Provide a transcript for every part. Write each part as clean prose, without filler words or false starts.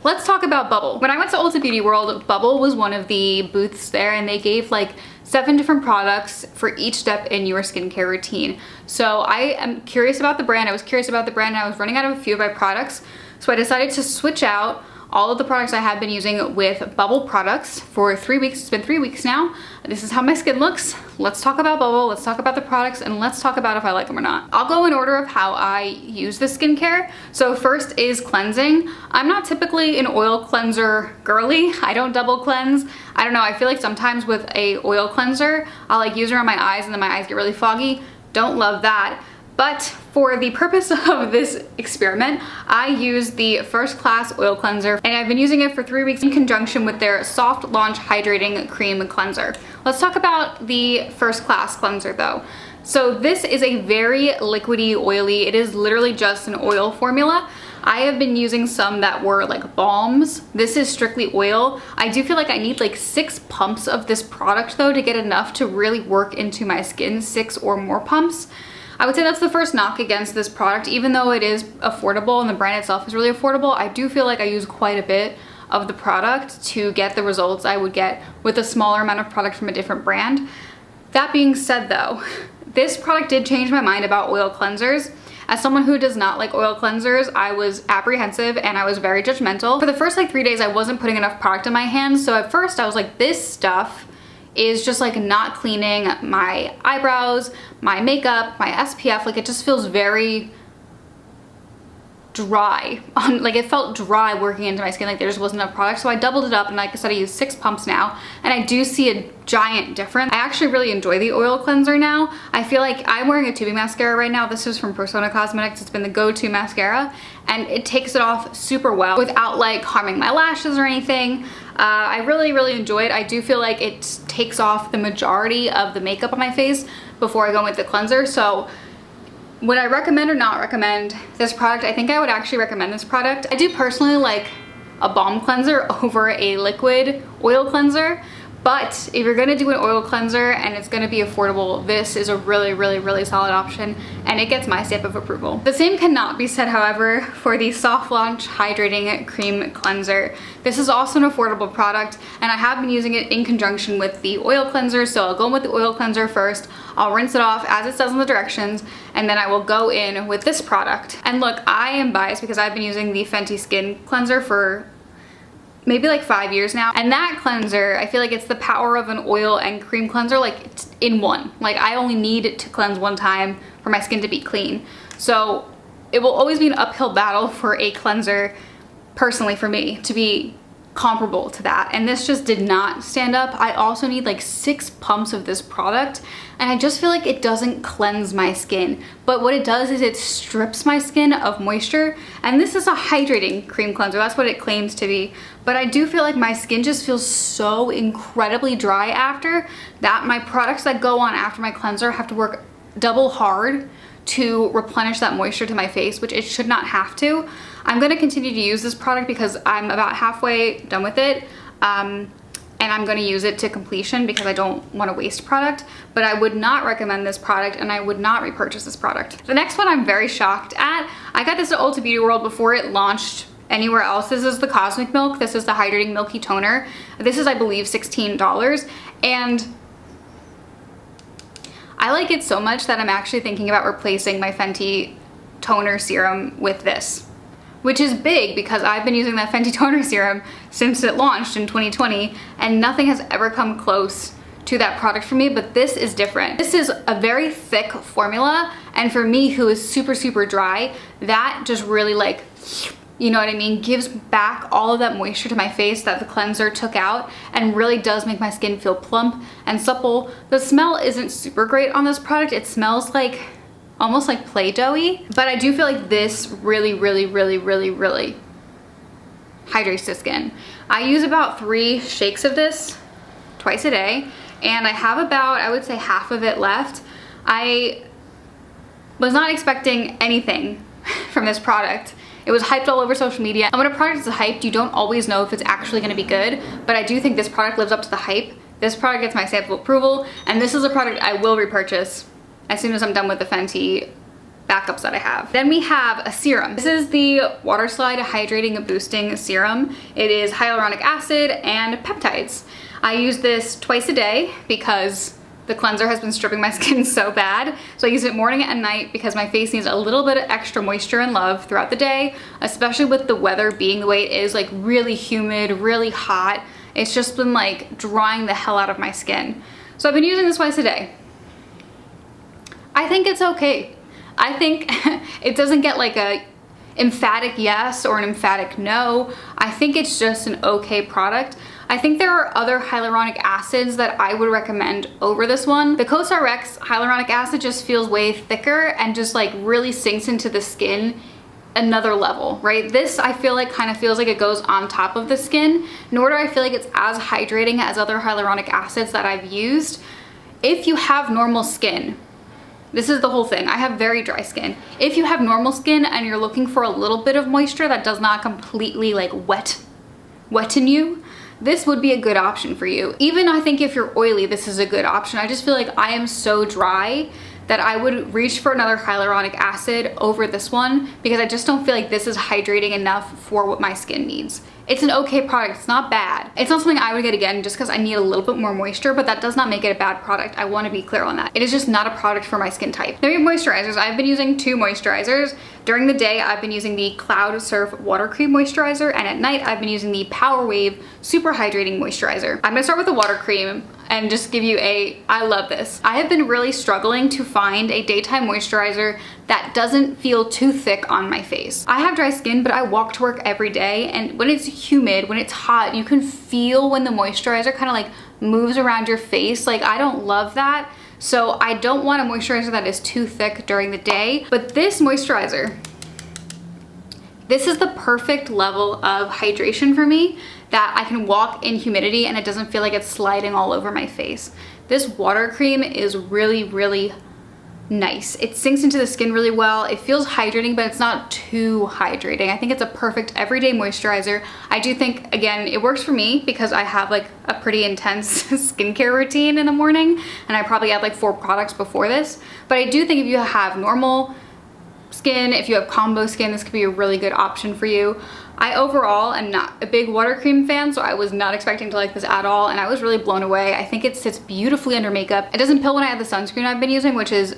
Let's talk about Bubble. When I went to Ulta Beauty World, Bubble was one of the booths there, and they gave like 7 different products for each step in your skincare routine. So I am curious about the brand. I was curious about the brand and I was running out of a few of my products. So I decided to switch out all of the products I had been using with Bubble products for 3 weeks. It's been 3 weeks now. This is how my skin looks. Let's talk about Bubble, let's talk about the products, and let's talk about if I like them or not. I'll go in order of how I use the skincare. So first is cleansing. I'm not typically an oil cleanser girly. I don't double cleanse. I don't know, I feel like sometimes with a oil cleanser, I'll like use it on my eyes and then my eyes get really foggy. Don't love that. But for the purpose of this experiment, I use the First Class Oil Cleanser, and I've been using it for 3 weeks in conjunction with their Soft Launch Hydrating Cream Cleanser. Let's talk about the First Class Cleanser though. So this is a very liquidy, oily, it is literally just an oil formula. I have been using some that were like balms. This is strictly oil. I do feel like I need like 6 pumps of this product though to get enough to really work into my skin, 6 or more pumps. I would say that's the first knock against this product. Even though it is affordable and the brand itself is really affordable, I do feel like I use quite a bit of the product to get the results I would get with a smaller amount of product from a different brand. That being said though, this product did change my mind about oil cleansers. As someone who does not like oil cleansers, I was apprehensive and I was very judgmental. For the first like 3 days, I wasn't putting enough product in my hands. So at first I was like, this stuff is just like not cleaning my eyebrows, my makeup, my SPF. Like it just feels very dry. Like it felt dry working into my skin, like there just wasn't enough product. So I doubled it up, and like I said, I use 6 pumps now, and I do see a giant difference. I actually really enjoy the oil cleanser now. I feel like I'm wearing a tubing mascara right now. This is from Persona Cosmetics. It's been the go-to mascara, and it takes it off super well without like harming my lashes or anything. I really enjoy it. I do feel like it takes off the majority of the makeup on my face before I go with the cleanser. So would I recommend or not recommend this product? I think I would actually recommend this product. I do personally like a balm cleanser over a liquid oil cleanser, but if you're gonna do an oil cleanser and it's gonna be affordable, this is a really solid option, and it gets my stamp of approval. The same cannot be said, however, for the Soft Launch Hydrating Cream Cleanser. This is also an affordable product, and I have been using it in conjunction with the oil cleanser. So I'll go in with the oil cleanser first, I'll rinse it off as it says in the directions, and then I will go in with this product. And look, I am biased because I've been using the Fenty Skin Cleanser for maybe like 5 years now, and that cleanser, I feel like it's the power of an oil and cream cleanser, like it's in one. Like I only need to cleanse one time for my skin to be clean. So it will always be an uphill battle for a cleanser, personally for me, to be comparable to that, and this just did not stand up. I also need like 6 pumps of this product, and I just feel like it doesn't cleanse my skin, but what it does is it strips my skin of moisture. And this is a hydrating cream cleanser, that's what it claims to be, but I do feel like my skin just feels so incredibly dry after that my products that go on after my cleanser have to work double hard to replenish that moisture to my face, which it should not have to. I'm gonna continue to use this product because I'm about halfway done with it, and I'm gonna use it to completion because I don't wanna waste product, but I would not recommend this product, and I would not repurchase this product. The next one I'm very shocked at. I got this at Ulta Beauty World before it launched anywhere else. This is the Cosmic Milk. This is the Hydrating Milky Toner. This is, I believe, $16, and I like it so much that I'm actually thinking about replacing my Fenty toner serum with this, which is big because I've been using that Fenty toner serum since it launched in 2020, and nothing has ever come close to that product for me, but this is different. This is a very thick formula, and for me who is super dry, that just really like, you know what I mean, gives back all of that moisture to my face that the cleanser took out, and really does make my skin feel plump and supple. The smell isn't super great on this product. It smells like almost like Play-Doh-y, but I do feel like this really hydrates the skin. I use about 3 shakes of this twice a day, and I have about, I would say, half of it left. I was not expecting anything from this product. It was hyped all over social media, and when a product is hyped, you don't always know if it's actually gonna be good, but I do think this product lives up to the hype. This product gets my stamp of approval, and this is a product I will repurchase as soon as I'm done with the Fenty backups that I have. Then we have a serum. This is the Water Slide Hydrating and Boosting Serum. It is hyaluronic acid and peptides. I use this twice a day because the cleanser has been stripping my skin so bad. So I use it morning and night because my face needs a little bit of extra moisture and love throughout the day, especially with the weather being the way it is, like really humid, really hot. It's just been like drying the hell out of my skin. So I've been using this twice a day. I think it's okay. I think it doesn't get like a emphatic yes or an emphatic no. I think it's just an okay product. I think there are other hyaluronic acids that I would recommend over this one. The COSRX hyaluronic acid just feels way thicker and just like really sinks into the skin another level, right? This I feel like kind of feels like it goes on top of the skin, nor do I feel like it's as hydrating as other hyaluronic acids that I've used. If you have normal skin, this is the whole thing. I have very dry skin. If you have normal skin and you're looking for a little bit of moisture that does not completely like wetten you, this would be a good option for you. Even I think if you're oily, this is a good option. I just feel like I am so dry that I would reach for another hyaluronic acid over this one because I just don't feel like this is hydrating enough for what my skin needs. It's an okay product, it's not bad. It's not something I would get again just because I need a little bit more moisture, but that does not make it a bad product. I want to be clear on that. It is just not a product for my skin type. Then we have moisturizers. I've been using 2 moisturizers. During the day, I've been using the Cloud Surf Water Cream Moisturizer, and at night, I've been using the Power Wave Super Hydrating Moisturizer. I'm gonna start with the water cream and just give you I love this. I have been really struggling to find a daytime moisturizer that doesn't feel too thick on my face. I have dry skin, but I walk to work every day, and when it's humid, when it's hot, you can feel when the moisturizer kind of like moves around your face. Like, I don't love that. So I don't want a moisturizer that is too thick during the day, but this moisturizer, this is the perfect level of hydration for me, that I can walk in humidity and it doesn't feel like it's sliding all over my face. This water cream is really, really nice. It sinks into the skin really well. It feels hydrating, but it's not too hydrating. I think it's a perfect everyday moisturizer. I do think, again, it works for me because I have like a pretty intense skincare routine in the morning, and I probably had like 4 products before this. But I do think if you have normal skin, if you have combo skin, this could be a really good option for you. I overall am not a big water cream fan, so I was not expecting to like this at all, and I was really blown away. I think it sits beautifully under makeup. It doesn't pill when I have the sunscreen I've been using, which is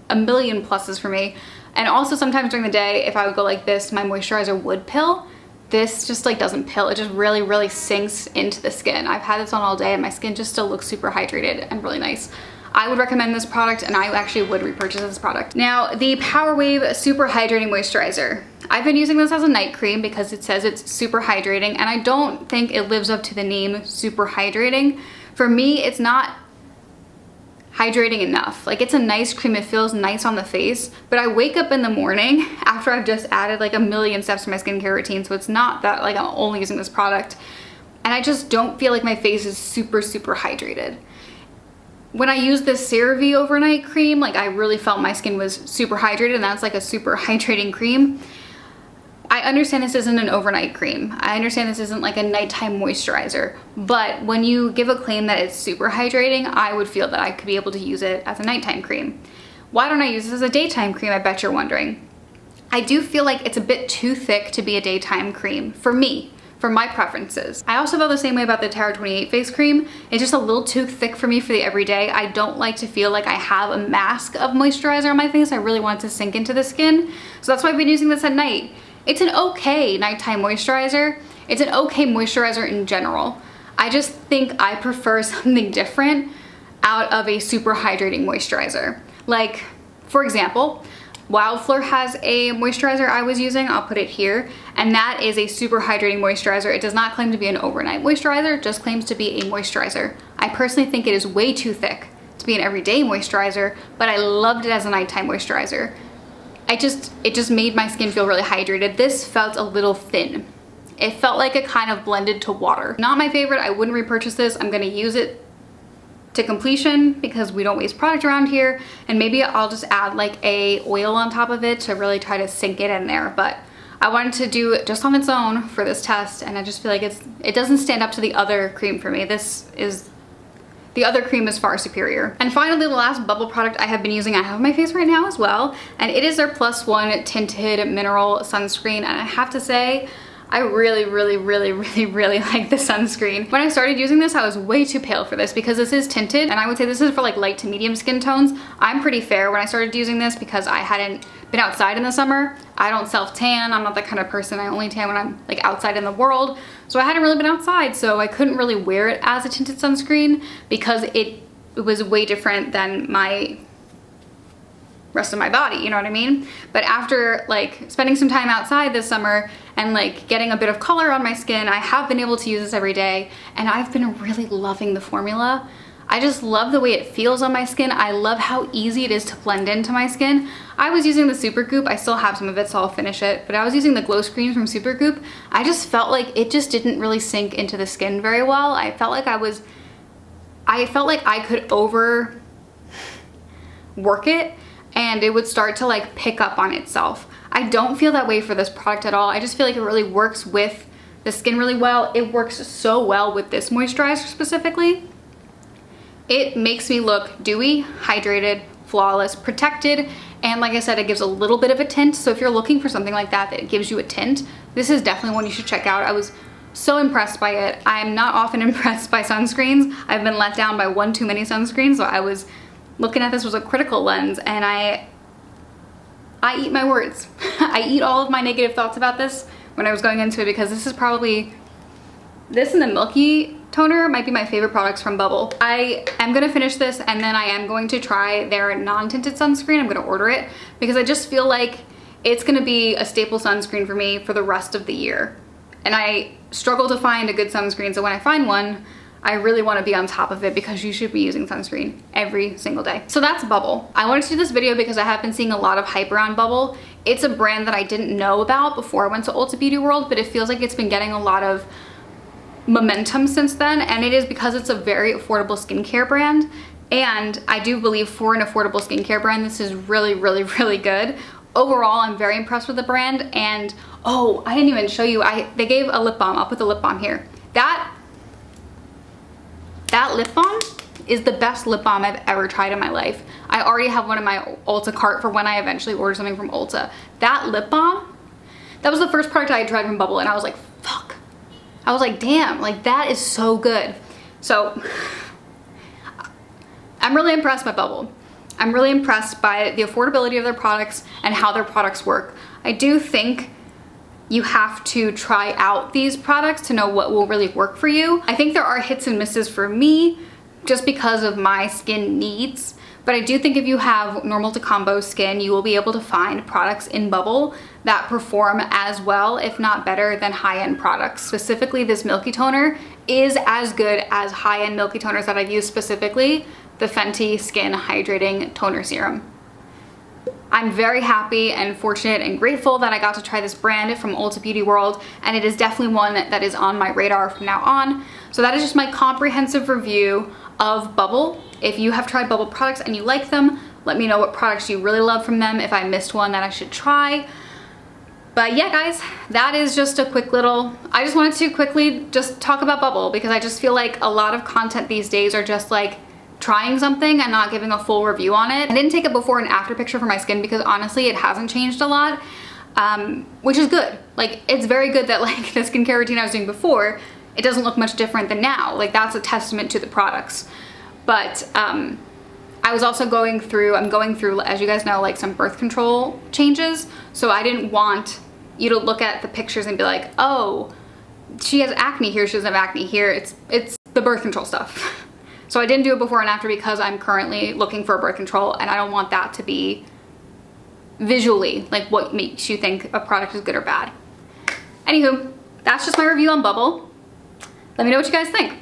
a million pluses for me. And also sometimes during the day, if I would go like this, my moisturizer would pill. This just like doesn't pill. It just really, really sinks into the skin. I've had this on all day and my skin just still looks super hydrated and really nice. I would recommend this product, and I actually would repurchase this product. Now, the Power Wave Super Hydrating Moisturizer. I've been using this as a night cream because it says it's super hydrating, and I don't think it lives up to the name super hydrating. For me, it's not hydrating enough. Like, it's a nice cream, it feels nice on the face, but I wake up in the morning after I've just added like a million steps to my skincare routine, so it's not that like I'm only using this product, and I just don't feel like my face is super, super hydrated. When I used this CeraVe overnight cream, like I really felt my skin was super hydrated, and that's like a super hydrating cream. I understand this isn't an overnight cream. I understand this isn't like a nighttime moisturizer, but when you give a claim that it's super hydrating, I would feel that I could be able to use it as a nighttime cream. Why don't I use this as a daytime cream, I bet you're wondering. I do feel like it's a bit too thick to be a daytime cream for me, for my preferences. I also feel the same way about the Terra 28 face cream. It's just a little too thick for me for the everyday. I don't like to feel like I have a mask of moisturizer on my face. I really want it to sink into the skin. So that's why I've been using this at night. It's an okay nighttime moisturizer. It's an okay moisturizer in general. I just think I prefer something different out of a super hydrating moisturizer. Like, for example, Wildflower has a moisturizer I was using, I'll put it here, and that is a super hydrating moisturizer. It does not claim to be an overnight moisturizer, it just claims to be a moisturizer. I personally think it is way too thick to be an everyday moisturizer, but I loved it as a nighttime moisturizer. It just made my skin feel really hydrated. This felt a little thin. It felt like it kind of blended to water. Not my favorite, I wouldn't repurchase this. I'm gonna use it to completion because we don't waste product around here, and maybe I'll just add like a oil on top of it to really try to sink it in there. But I wanted to do it just on its own for this test, and I just feel like it doesn't stand up to the other cream for me. This is the other cream is far superior. And finally, the last Bubble product I have been using, I have on my face right now as well, and it is their Plus One Tinted Mineral Sunscreen. And I have to say, I really like the sunscreen. When I started using this, I was way too pale for this because this is tinted, and I would say this is for like light to medium skin tones. I'm pretty fair when I started using this because I hadn't been outside in the summer. I don't self tan. I'm not that kind of person. I only tan when I'm like outside in the world. So I hadn't really been outside, so I couldn't really wear it as a tinted sunscreen because it was way different than my rest of my body, you know what I mean? But after like spending some time outside this summer and like getting a bit of color on my skin, I have been able to use this every day, and I've been really loving the formula. I just love the way it feels on my skin. I love how easy it is to blend into my skin. I was using the Supergoop. I still have some of it, so I'll finish it, but I was using the Glow Screen from Supergoop. I just felt like it just didn't really sink into the skin very well. I felt like I could over work it and it would start to like pick up on itself. I don't feel that way for this product at all. I just feel like it really works with the skin really well. It works so well with this moisturizer specifically. It makes me look dewy, hydrated, flawless, protected, and like I said, it gives a little bit of a tint. So if you're looking for something like that that gives you a tint, this is definitely one you should check out. I was so impressed by it. I'm not often impressed by sunscreens. I've been let down by one too many sunscreens, so I was looking at this with a critical lens, and I eat my words. I eat all of my negative thoughts about this when I was going into it, because this is probably, this and the Milky Toner might be my favorite products from Bubble. I am gonna finish this, and then I am going to try their non-tinted sunscreen. I'm gonna order it because I just feel like it's gonna be a staple sunscreen for me for the rest of the year. And I struggle to find a good sunscreen, so when I find one, I really want to be on top of it because you should be using sunscreen every single day. So that's Bubble. I wanted to do this video because I have been seeing a lot of hype around Bubble. It's a brand that I didn't know about before I went to Ulta Beauty World, but it feels like it's been getting a lot of momentum since then, and it is because it's a very affordable skincare brand. And I do believe for an affordable skincare brand, this is really good. Overall, I'm very impressed with the brand. And oh, I didn't even show you, they gave a lip balm. I'll put the lip balm here. That lip balm is the best lip balm I've ever tried in my life. I already have one in my Ulta cart for when I eventually order something from Ulta. That lip balm, that was the first product I had tried from Bubble, and I was like, fuck. I was like, damn, like that is so good. So I'm really impressed by Bubble. I'm really impressed by the affordability of their products and how their products work. I do think you have to try out these products to know what will really work for you. I think there are hits and misses for me just because of my skin needs, but I do think if you have normal to combo skin, you will be able to find products in Bubble that perform as well, if not better, than high-end products. Specifically, this Milky Toner is as good as high-end Milky Toners that I've used, specifically the Fenty Skin Hydrating Toner Serum. I'm very happy and fortunate and grateful that I got to try this brand from Ulta Beauty World, and it is definitely one that is on my radar from now on. So that is just my comprehensive review of Bubble. If you have tried Bubble products and you like them, let me know what products you really love from them, if I missed one that I should try. But yeah, guys, that is just a quick little, I just wanted to quickly just talk about Bubble because I just feel like a lot of content these days are just like trying something and not giving a full review on it. I didn't take a before and after picture for my skin because honestly, it hasn't changed a lot, which is good. Like, it's very good that like the skincare routine I was doing before, it doesn't look much different than now. Like, that's a testament to the products. But I was also going through, as you guys know, like some birth control changes. So I didn't want you to look at the pictures and be like, oh, she has acne here, she doesn't have acne here. It's the birth control stuff. So I didn't do it before and after because I'm currently looking for a birth control, and I don't want that to be visually like what makes you think a product is good or bad. Anywho, that's just my review on Bubble. Let me know what you guys think.